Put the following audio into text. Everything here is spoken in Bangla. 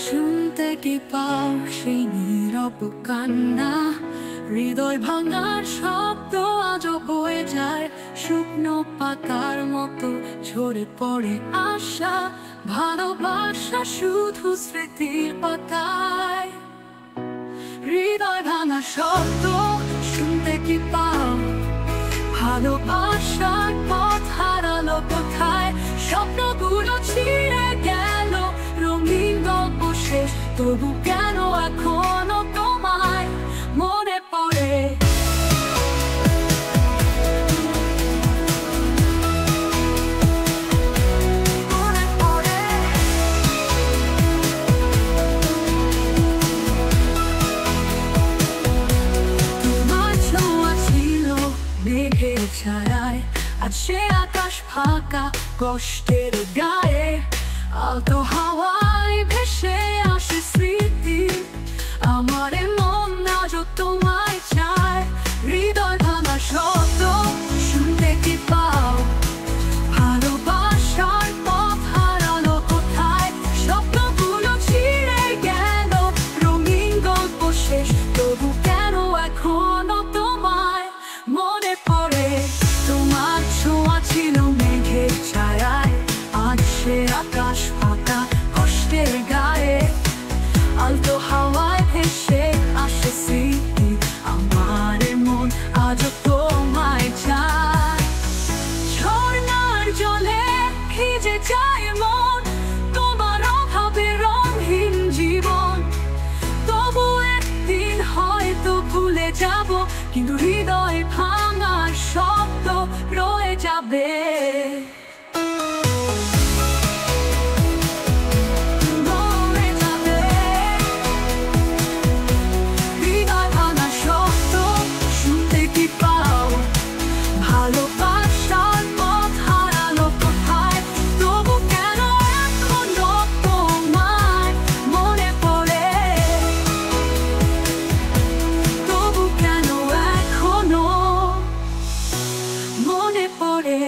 শুনতে কি পাও সেই নীরব কান্না, হৃদয় ভাঙার শব্দ আজও বয়ে যায় শুকনো পাতার মতো ঝরে পড়ে আশা। ভালোবাসা শুধু স্মৃতির পাতায়। হৃদয় ভাঙা শব্দ শুনতে কি পাও? ভালোবাসার পথ হারালো কোথায়? স্বপ্নগুলো ছিঁড়ে গেল, রঙিন গল্প শেষ, তবু কেন এখনো তোমায় মনে পড়ে? তোমার ছোঁয়া ছিল মেঘের ছায়ায়, আজ সে আকাশ ফাঁকা কষ্টের গায়ে। আলতো হাওয়ায় ভেসে আসে স্মৃতি, আমার মন আজও তোমায় চায়। হৃদয় ভাঙা শব্দ শুনতে কি পাও? ভালোবাসার পথ হারালো কোথায়? স্বপ্নগুলো ছিঁড়ে গেল, রঙিন গল্প শেষ, তবু কেন এখনো তোমায় মনে পড়ে? তোমার ছোঁয়া ছিল মেঘের ছায়ায়, আজ সে আকাশ ফাঁকা কষ্টের গায়ে। আলতো হাওয়ায় ভেসে আসে স্মৃতি, আমার মন আজও তোমায় চায়। ঝর্ণার জলে ভিজে যায় মন, তোমার অভাবে রঙহীন জীবন। তবু একদিন হয়তো ভুলে যাব, কিন্তু হৃদয় ভাঙার শব্দ রয়ে যাবে। হৃদয় ভাঙা শব্দ শুনতে কি পাও? ভালোবাসার পথ হারালো কোথায়? তবু কেন এখনো তোমায় মনে পড়ে? তবু কেন এখনো মনে পড়ে?